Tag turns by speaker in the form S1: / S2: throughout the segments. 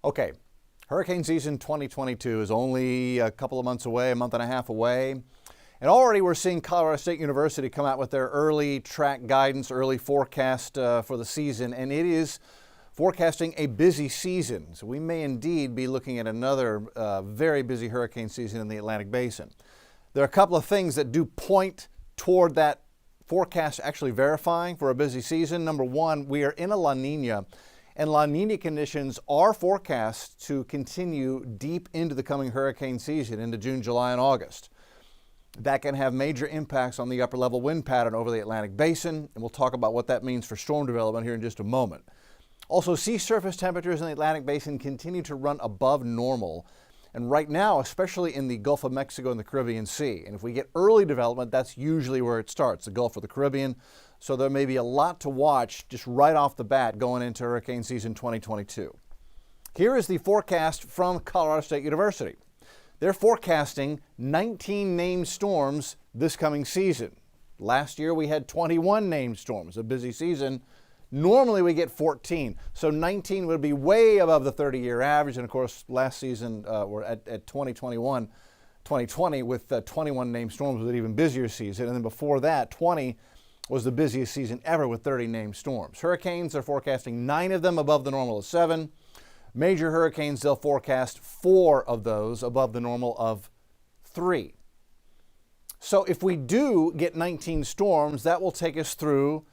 S1: Okay, hurricane season 2022 is only a couple of months away, a month and a half away. And already we're seeing Colorado State University come out with their early track guidance, early forecast for the season, and it is forecasting a busy season. So we may indeed be looking at another very busy hurricane season in the Atlantic Basin. There are a couple of things that do point toward that forecast actually verifying for a busy season. Number one, we are in a La Nina, and La Nina conditions are forecast to continue deep into the coming hurricane season, into June, July, and August. That can have major impacts on the upper level wind pattern over the Atlantic Basin, and we'll talk about what that means for storm development here in just a moment. Also, sea surface temperatures in the Atlantic Basin continue to run above normal, and right now, especially in the Gulf of Mexico and the Caribbean Sea. And if we get early development, that's usually where it starts, the Gulf of the Caribbean. So there may be a lot to watch just right off the bat going into hurricane season 2022. Here is the forecast from Colorado State University. They're forecasting 19 named storms this coming season. Last year we had 21 named storms, a busy season. Normally we get 14, so 19 would be way above the 30-year average. And of course, last season we're at 2020 with 21 named storms with an even busier season. And then before that, 20 was the busiest season ever with 30 named storms. Hurricanes, they're forecasting 9 of them above the normal of 7. Major hurricanes, they'll forecast 4 of those above the normal of 3. So if we do get 19 storms, that will take us through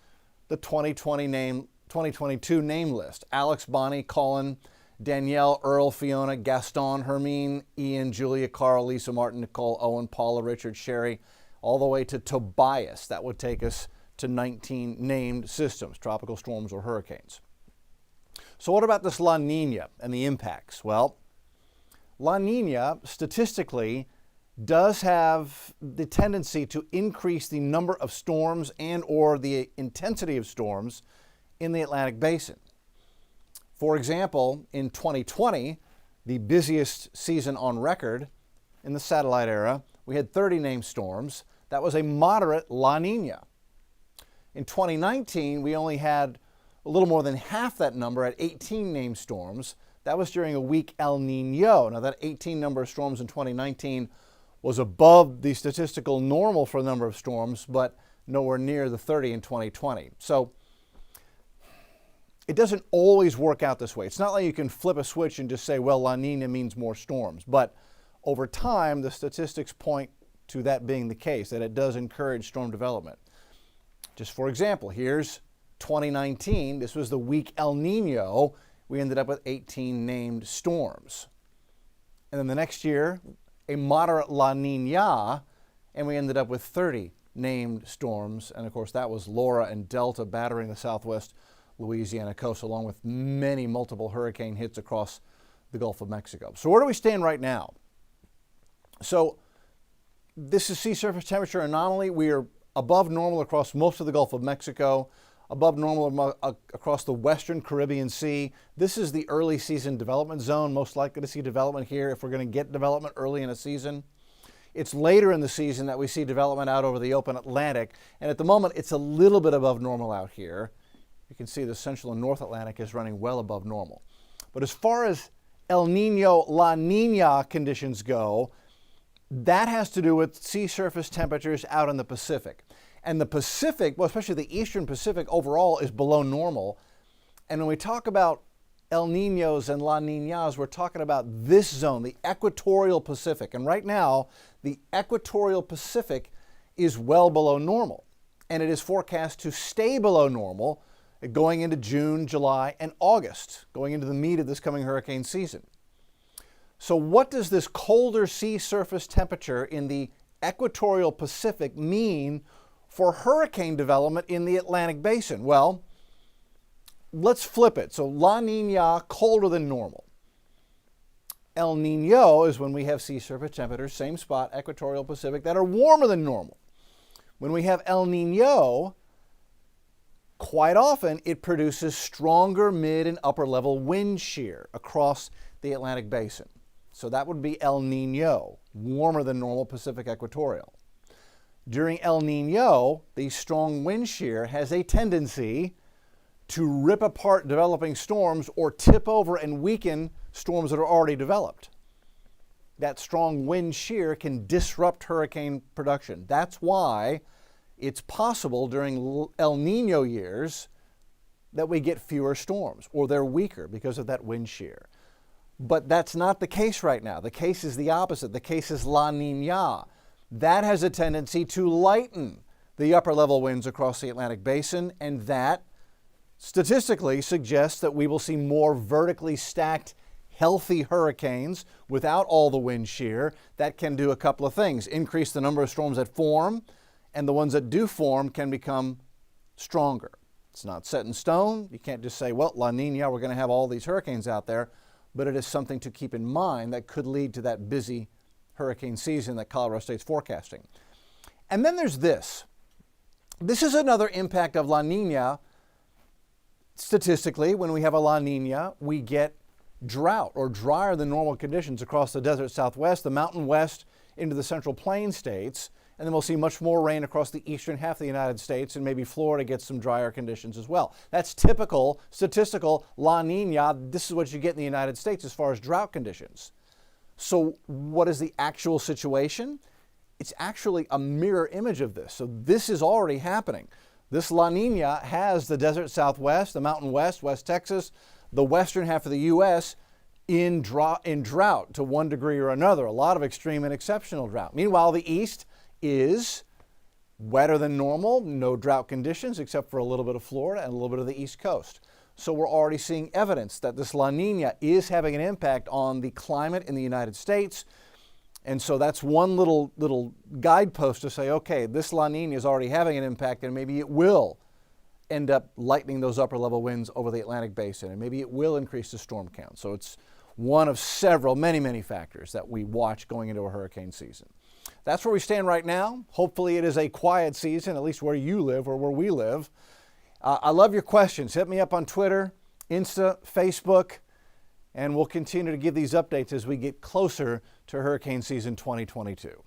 S1: the 2022 name list. Alex, Bonnie, Colin, Danielle, Earl, Fiona, Gaston, Hermine, Ian, Julia, Carl, Lisa, Martin, Nicole, Owen, Paula, Richard, Sherry, all the way to Tobias. That would take us to 19 named systems, tropical storms or hurricanes. So what about this La Nina and the impacts? Well, La Nina statistically does have the tendency to increase the number of storms and or the intensity of storms in the Atlantic Basin. For example, in 2020, the busiest season on record in the satellite era, we had 30 named storms. That was a moderate La Nina. In 2019, we only had a little more than half that number at 18 named storms. That was during a weak El Nino. Now that 18 number of storms in 2019 was above the statistical normal for the number of storms, but nowhere near the 30 in 2020. So it doesn't always work out this way. It's not like you can flip a switch and just say, well, La Nina means more storms. But over time, the statistics point to that being the case, that it does encourage storm development. Just for example, here's 2019. This was the weak El Nino. We ended up with 18 named storms. And then the next year, a moderate La Nina, and we ended up with 30 named storms. And of course, that was Laura and Delta battering the southwest Louisiana coast, along with many multiple hurricane hits across the Gulf of Mexico. So where do we stand right now? So this is sea surface temperature anomaly. We are above normal across most of the Gulf of Mexico, above normal across the western Caribbean Sea. This is the early season development zone, most likely to see development here if we're going to get development early in a season. It's later in the season that we see development out over the open Atlantic, and at the moment it's a little bit above normal out here. You can see the central and north Atlantic is running well above normal. But as far as El Nino, La Nina conditions go, that has to do with sea surface temperatures out in the Pacific. And the Pacific, well, especially the eastern Pacific overall, is below normal. And when we talk about El Ninos and La Ninas, we're talking about this zone, the equatorial Pacific. And right now, the equatorial Pacific is well below normal. And it is forecast to stay below normal going into June, July, and August, going into the meat of this coming hurricane season. So what does this colder sea surface temperature in the equatorial Pacific mean for hurricane development in the Atlantic Basin? Well, let's flip it. So La Nina, colder than normal. El Nino is when we have sea surface temperatures, same spot, equatorial Pacific, that are warmer than normal. When we have El Nino, quite often it produces stronger mid and upper level wind shear across the Atlantic Basin. So that would be El Nino, warmer than normal Pacific equatorial. During El Nino, the strong wind shear has a tendency to rip apart developing storms or tip over and weaken storms that are already developed. That strong wind shear can disrupt hurricane production. That's why it's possible during El Nino years that we get fewer storms, or they're weaker because of that wind shear. But that's not the case right now. The case is the opposite. The case is La Nina. That has a tendency to lighten the upper level winds across the Atlantic basin, and that statistically suggests that we will see more vertically stacked, healthy hurricanes without all the wind shear. That can do a couple of things: increase the number of storms that form, and the ones that do form can become stronger. It's not set in stone. You can't just say, well, La Nina, we're going to have all these hurricanes out there, but it is something to keep in mind that could lead to that busy hurricane season that Colorado State's forecasting. And then there's this. This is another impact of La Nina. Statistically, when we have a La Nina, we get drought or drier than normal conditions across the desert Southwest, the Mountain West into the Central Plains states, and then we'll see much more rain across the eastern half of the United States, and maybe Florida gets some drier conditions as well. That's typical, statistical La Nina. This is what you get in the United States as far as drought conditions. So what is the actual situation? It's actually a mirror image of this. So this is already happening. This La Nina has the desert Southwest, the Mountain West, West Texas, the western half of the U.S. in drought to one degree or another, a lot of extreme and exceptional drought. Meanwhile, the East is wetter than normal, no drought conditions except for a little bit of Florida and a little bit of the East Coast. So we're already seeing evidence that this La Nina is having an impact on the climate in the United States. And so that's one little guidepost to say, okay, this La Nina is already having an impact, and maybe it will end up lightening those upper level winds over the Atlantic basin, and maybe it will increase the storm count. So it's one of several, many factors that we watch going into a hurricane season. That's where we stand right now. Hopefully it is a quiet season, at least where you live or where we live. I love your questions. Hit me up on Twitter, Insta, Facebook, and we'll continue to give these updates as we get closer to hurricane season 2022.